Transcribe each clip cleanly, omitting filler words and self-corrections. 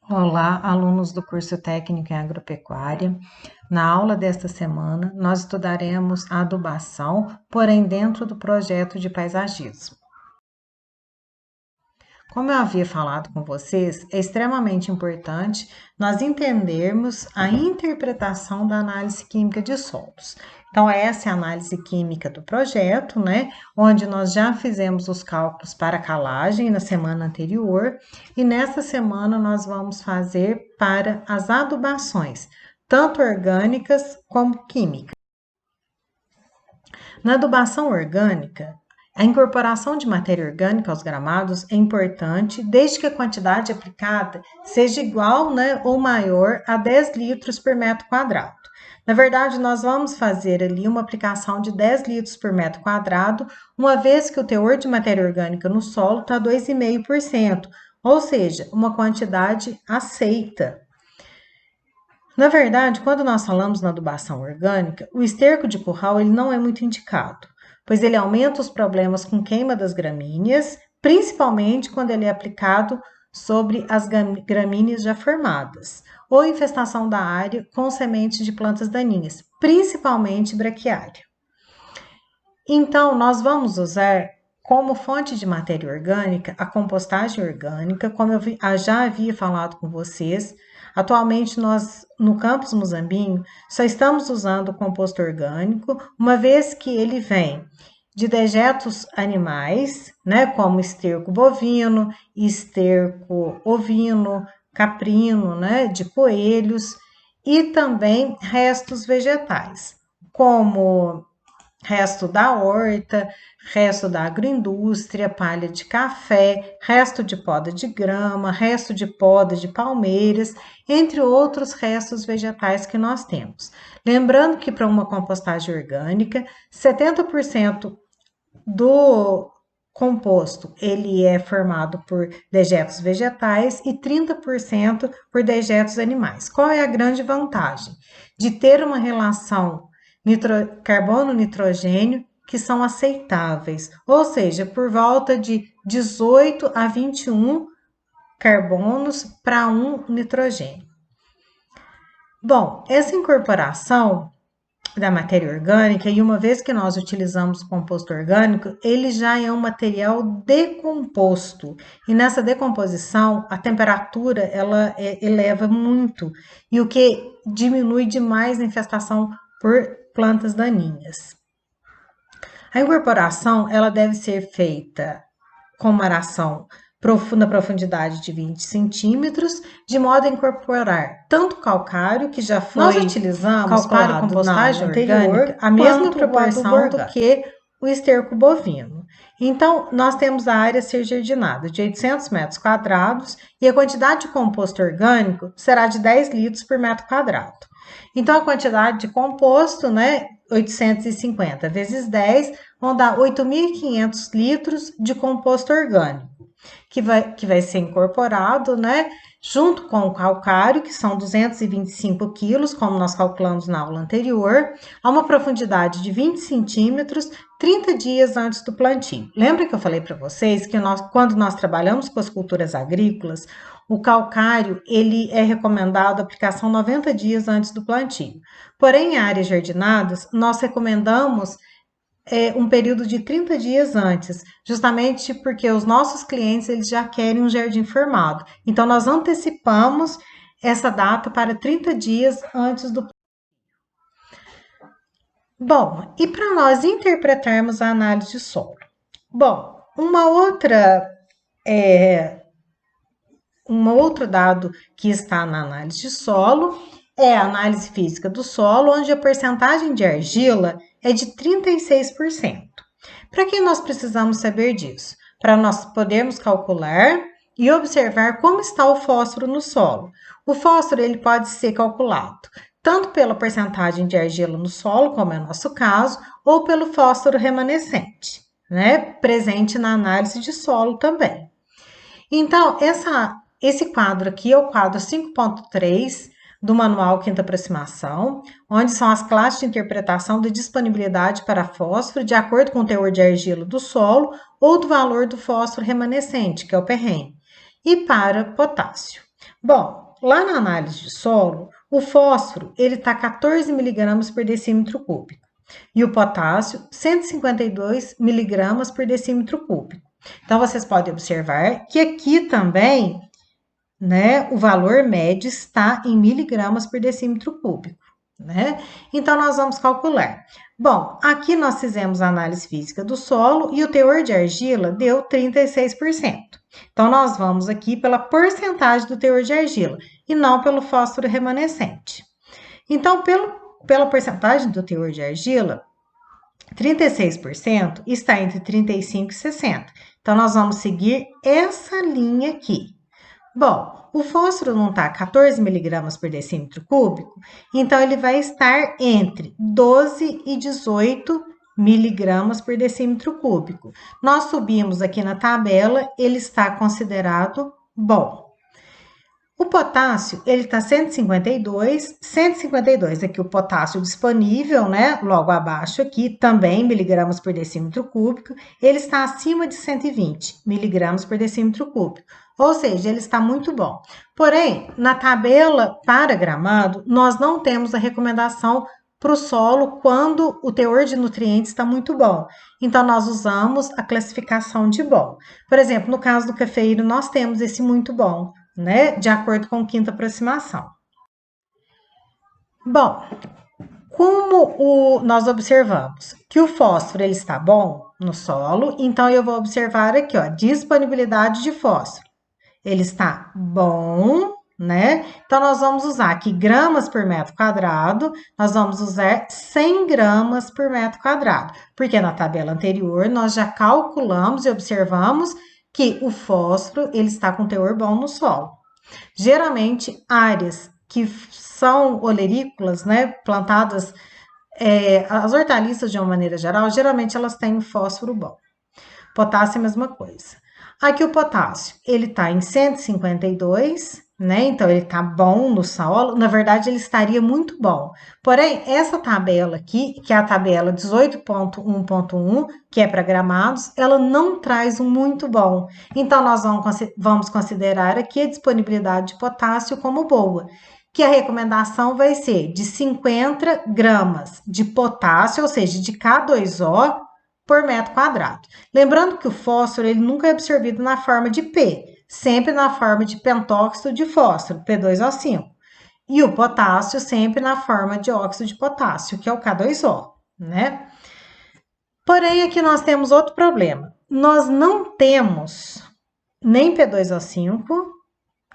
Olá, alunos do curso técnico em agropecuária. Na aula desta semana, nós estudaremos a adubação, porém dentro do projeto de paisagismo. Como eu havia falado com vocês, é extremamente importante nós entendermos a interpretação da análise química de solos. Então, essa é a análise química do projeto, né? Onde nós já fizemos os cálculos para a calagem na semana anterior, e nesta semana nós vamos fazer para as adubações, tanto orgânicas como químicas. Na adubação orgânica, a incorporação de matéria orgânica aos gramados é importante, desde que a quantidade aplicada seja igual, né, ou maior a 10 litros por metro quadrado. Na verdade, nós vamos fazer ali uma aplicação de 10 litros por metro quadrado, uma vez que o teor de matéria orgânica no solo está 2,5%, ou seja, uma quantidade aceita. Na verdade, quando nós falamos na adubação orgânica, o esterco de curral ele não é muito indicado, pois ele aumenta os problemas com queima das gramíneas, principalmente quando ele é aplicado sobre as gramíneas já formadas, ou infestação da área com sementes de plantas daninhas, principalmente braquiária. Então, nós vamos usar como fonte de matéria orgânica a compostagem orgânica, como eu já havia falado com vocês. Atualmente, nós, no campus Muzambinho, só estamos usando o composto orgânico, uma vez que ele vem de dejetos animais, né, como esterco bovino, esterco ovino, caprino, né, de coelhos, e também restos vegetais, como resto da horta, resto da agroindústria, palha de café, resto de poda de grama, resto de poda de palmeiras, entre outros restos vegetais que nós temos. Lembrando que para uma compostagem orgânica, 70% do composto ele é formado por dejetos vegetais e 30% por dejetos animais. Qual é a grande vantagem? De ter uma relação carbono-nitrogênio que são aceitáveis, ou seja, por volta de 18 a 21 carbonos para um nitrogênio. Bom, essa incorporação da matéria orgânica, e uma vez que nós utilizamos o composto orgânico, ele já é um material decomposto. E nessa decomposição, a temperatura ela eleva muito, e o que diminui demais a infestação por plantas daninhas. A incorporação ela deve ser feita com uma aração na profundidade de 20 centímetros, de modo a incorporar tanto calcário, que já foi Nós utilizamos para a compostagem orgânica, a mesma proporção do que o esterco bovino. Então, nós temos a área a ser jardinada de 800 metros quadrados e a quantidade de composto orgânico será de 10 litros por metro quadrado. Então, a quantidade de composto, né, 850 vezes 10, vão dar 8.500 litros de composto orgânico, que vai ser incorporado, né, junto com o calcário, que são 225 quilos, como nós calculamos na aula anterior, a uma profundidade de 20 centímetros, 30 dias antes do plantio. Lembra que eu falei para vocês que quando nós trabalhamos com as culturas agrícolas, o calcário, ele é recomendado a aplicação 90 dias antes do plantio. Porém, em áreas jardinadas, nós recomendamos um período de 30 dias antes, justamente porque os nossos clientes eles já querem um jardim formado. Então, nós antecipamos essa data para 30 dias antes do. Bom, e para nós interpretarmos a análise de solo? Bom, um outro dado que está na análise de solo é a análise física do solo, onde a percentagem de argila é de 36%. Para que nós precisamos saber disso? Para nós podermos calcular e observar como está o fósforo no solo. O fósforo ele pode ser calculado tanto pela porcentagem de argila no solo, como é o nosso caso, ou pelo fósforo remanescente, né, presente na análise de solo também. Então, esse quadro aqui é o quadro 5.3 do Manual Quinta Aproximação, onde são as classes de interpretação de disponibilidade para fósforo de acordo com o teor de argila do solo ou do valor do fósforo remanescente, que é o PREM, e para potássio. Bom, lá na análise de solo, o fósforo ele está 14 miligramas por decímetro cúbico e o potássio 152 miligramas por decímetro cúbico. Então, vocês podem observar que aqui também, né, o valor médio está em miligramas por decímetro cúbico, né? Então, nós vamos calcular. Bom, aqui nós fizemos a análise física do solo e o teor de argila deu 36%. Então, nós vamos aqui pela porcentagem do teor de argila e não pelo fósforo remanescente. Então, pela porcentagem do teor de argila, 36% está entre 35 e 60. Então, nós vamos seguir essa linha aqui. Bom, o fósforo não está 14 miligramas por decímetro cúbico, então ele vai estar entre 12 e 18 miligramas por decímetro cúbico. Nós subimos aqui na tabela, ele está considerado bom. O potássio, ele está 152 aqui o potássio disponível, né? Logo abaixo aqui, também miligramas por decímetro cúbico, ele está acima de 120 miligramas por decímetro cúbico, ou seja, ele está muito bom. Porém, na tabela para gramado, nós não temos a recomendação para o solo quando o teor de nutrientes está muito bom. Então, nós usamos a classificação de bom. Por exemplo, no caso do cafeiro, nós temos esse muito bom, né? De acordo com a quinta aproximação. Bom, como nós observamos que o fósforo ele está bom no solo, então eu vou observar aqui, ó, disponibilidade de fósforo. Ele está bom, né? Então, nós vamos usar aqui gramas por metro quadrado, nós vamos usar 100 gramas por metro quadrado, porque na tabela anterior nós já calculamos e observamos que o fósforo ele está com teor bom no solo. Geralmente, áreas que são olerícolas, né, plantadas, as hortaliças de uma maneira geral, geralmente elas têm um fósforo bom. Potássio é a mesma coisa. Aqui o potássio, ele está em 152, né? Então, ele está bom no solo. Na verdade, ele estaria muito bom. Porém, essa tabela aqui, que é a tabela 18.1.1, que é para gramados, ela não traz um muito bom. Então, nós vamos considerar aqui a disponibilidade de potássio como boa, que a recomendação vai ser de 50 gramas de potássio, ou seja, de K2O, por metro quadrado. Lembrando que o fósforo ele nunca é absorvido na forma de P, sempre na forma de pentóxido de fósforo, P2O5. E o potássio sempre na forma de óxido de potássio, que é o K2O, né? Porém, aqui nós temos outro problema. Nós não temos nem P2O5,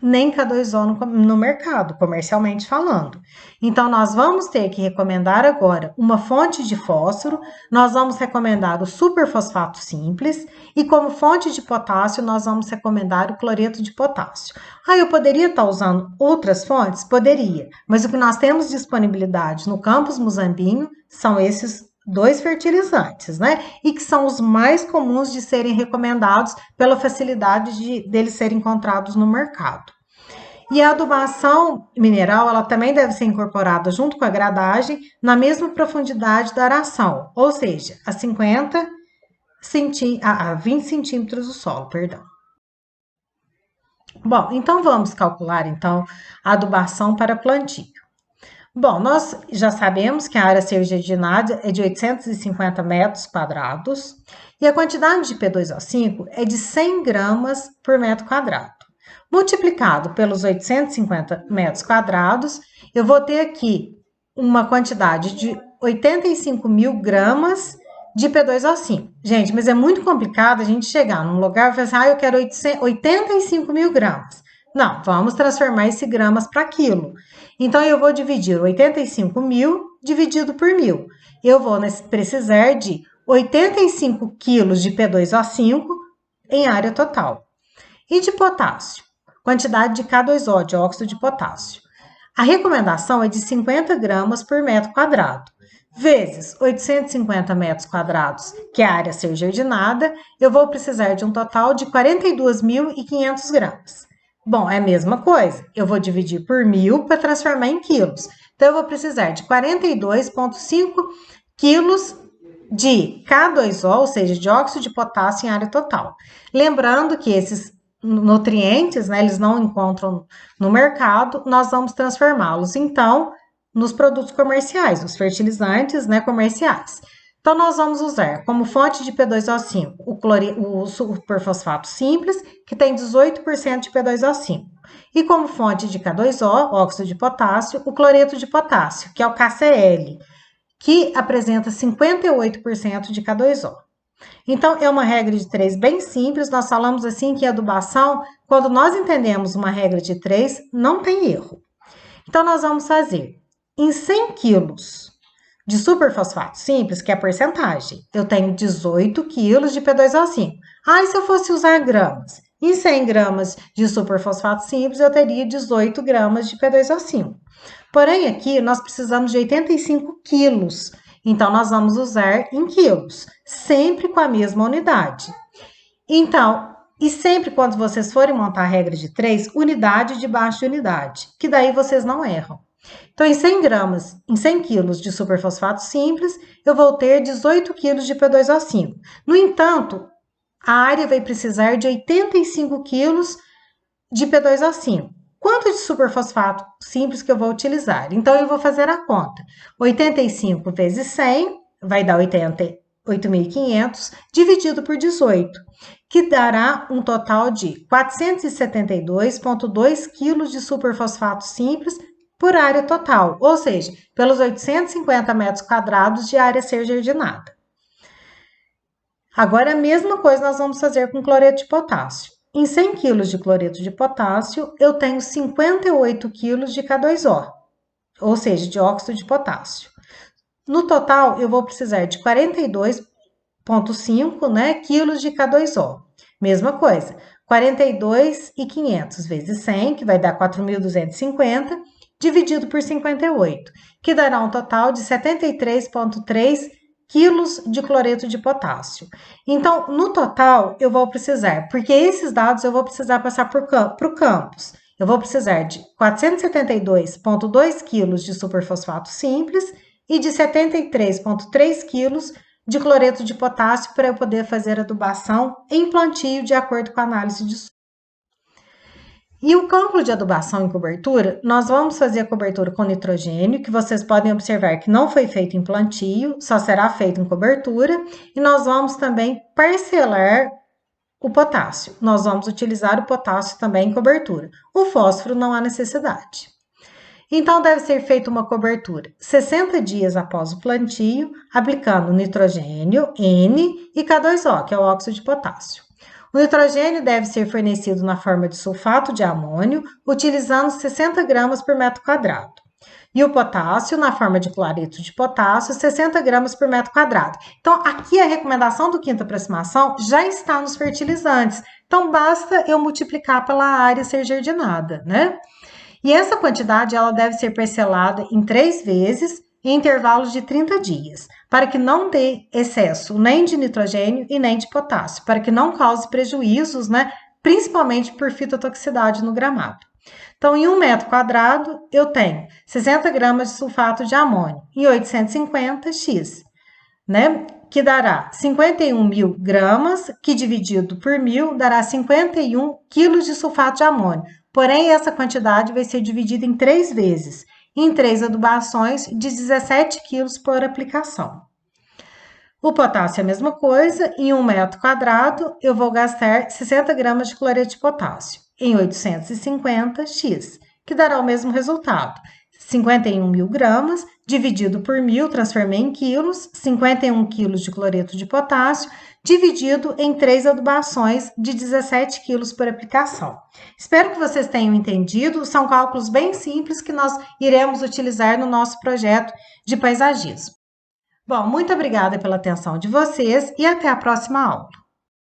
nem K2O no mercado, comercialmente falando. Então, nós vamos ter que recomendar agora uma fonte de fósforo, nós vamos recomendar o superfosfato simples, e como fonte de potássio, nós vamos recomendar o cloreto de potássio. Eu poderia estar usando outras fontes? Poderia, mas o que nós temos disponibilidade no campus Muzambinho são esses dois fertilizantes, né? E que são os mais comuns de serem recomendados pela facilidade deles serem encontrados no mercado. E a adubação mineral, ela também deve ser incorporada junto com a gradagem na mesma profundidade da aração, ou seja, a 20 centímetros do solo, perdão. Bom, então vamos calcular então a adubação para plantio. Bom, nós já sabemos que a área sergedinada é de 850 metros quadrados e a quantidade de P2O5 é de 100 gramas por metro quadrado. Multiplicado pelos 850 metros quadrados, eu vou ter aqui uma quantidade de 85 mil gramas de P2O5. Gente, mas é muito complicado a gente chegar num lugar e falar assim, eu quero 85 mil gramas. Não, vamos transformar esse gramas para quilo. Então, eu vou dividir 85 mil dividido por 1.000. Eu vou precisar de 85 quilos de P2O5 em área total. E de potássio? Quantidade de K2O, de óxido de potássio. A recomendação é de 50 gramas por metro quadrado. Vezes 850 metros quadrados, que é a área a ser jardinada, eu vou precisar de um total de 42.500 gramas. Bom, é a mesma coisa. Eu vou dividir por 1.000 para transformar em quilos. Então, eu vou precisar de 42,5 quilos de K2O, ou seja, de óxido de potássio em área total. Lembrando que esses nutrientes, né, eles não encontram no mercado, nós vamos transformá-los, então, nos produtos comerciais, os fertilizantes, né, comerciais. Então, nós vamos usar como fonte de P2O5 o superfosfato simples, que tem 18% de P2O5. E como fonte de K2O, óxido de potássio, o cloreto de potássio, que é o KCl, que apresenta 58% de K2O. Então, é uma regra de 3 bem simples. Nós falamos assim que adubação, quando nós entendemos uma regra de 3, não tem erro. Então, nós vamos fazer em 100 quilos de superfosfato simples, que é a porcentagem, eu tenho 18 quilos de P2O5. Ah, e se eu fosse usar gramas? Em 100 gramas de superfosfato simples, eu teria 18 gramas de P2O5. Porém, aqui nós precisamos de 85 quilos. Então, nós vamos usar em quilos, sempre com a mesma unidade. Então, e sempre quando vocês forem montar a regra de 3, unidade debaixo de unidade, que daí vocês não erram. Então, em 100 gramas, em 100 quilos de superfosfato simples, eu vou ter 18 quilos de P2O5. No entanto, a área vai precisar de 85 quilos de P2O5. Quanto de superfosfato simples que eu vou utilizar? Então, eu vou fazer a conta. 85 vezes 100 vai dar 8.500, dividido por 18, que dará um total de 472,2 quilos de superfosfato simples por área total, ou seja, pelos 850 metros quadrados de área a ser jardinada. Agora, a mesma coisa nós vamos fazer com cloreto de potássio. Em 100 kg de cloreto de potássio, eu tenho 58 kg de K2O, ou seja, de óxido de potássio. No total, eu vou precisar de 42,5, né, quilos de K2O. Mesma coisa, 42.500 vezes 100, que vai dar 4.250, dividido por 58, que dará um total de 73,3 quilos de cloreto de potássio. Então, no total, eu vou precisar, porque esses dados eu vou precisar passar para o campus. Eu vou precisar de 472,2 quilos de superfosfato simples e de 73,3 quilos de cloreto de potássio para eu poder fazer adubação em plantio de acordo com a análise de solo. E o cálculo de adubação em cobertura, nós vamos fazer a cobertura com nitrogênio, que vocês podem observar que não foi feito em plantio, só será feito em cobertura, e nós vamos também parcelar o potássio. Nós vamos utilizar o potássio também em cobertura. O fósforo não há necessidade. Então, deve ser feita uma cobertura 60 dias após o plantio, aplicando nitrogênio, N e K2O, que é o óxido de potássio. O nitrogênio deve ser fornecido na forma de sulfato de amônio, utilizando 60 gramas por metro quadrado. E o potássio na forma de cloreto de potássio, 60 gramas por metro quadrado. Então, aqui a recomendação do quinta aproximação já está nos fertilizantes. Então, basta eu multiplicar pela área a ser jardinada, né? E essa quantidade ela deve ser parcelada em 3 vezes, em intervalos de 30 dias, para que não dê excesso nem de nitrogênio e nem de potássio, para que não cause prejuízos, né, principalmente por fitotoxicidade no gramado. Então, em 1 metro quadrado, eu tenho 60 gramas de sulfato de amônio e 850 x, né, que dará 51.000 gramas, que dividido por 1.000 dará 51 quilos de sulfato de amônio. Porém, essa quantidade vai ser dividida em 3 vezes, em 3 adubações de 17 quilos por aplicação. O potássio é a mesma coisa, em 1 metro quadrado eu vou gastar 60 gramas de cloreto de potássio, em 850 x, que dará o mesmo resultado. 51.000 gramas, dividido por 1.000, transformei em quilos, 51 quilos de cloreto de potássio, dividido em 3 adubações de 17 quilos por aplicação. Espero que vocês tenham entendido, são cálculos bem simples que nós iremos utilizar no nosso projeto de paisagismo. Bom, muito obrigada pela atenção de vocês e até a próxima aula.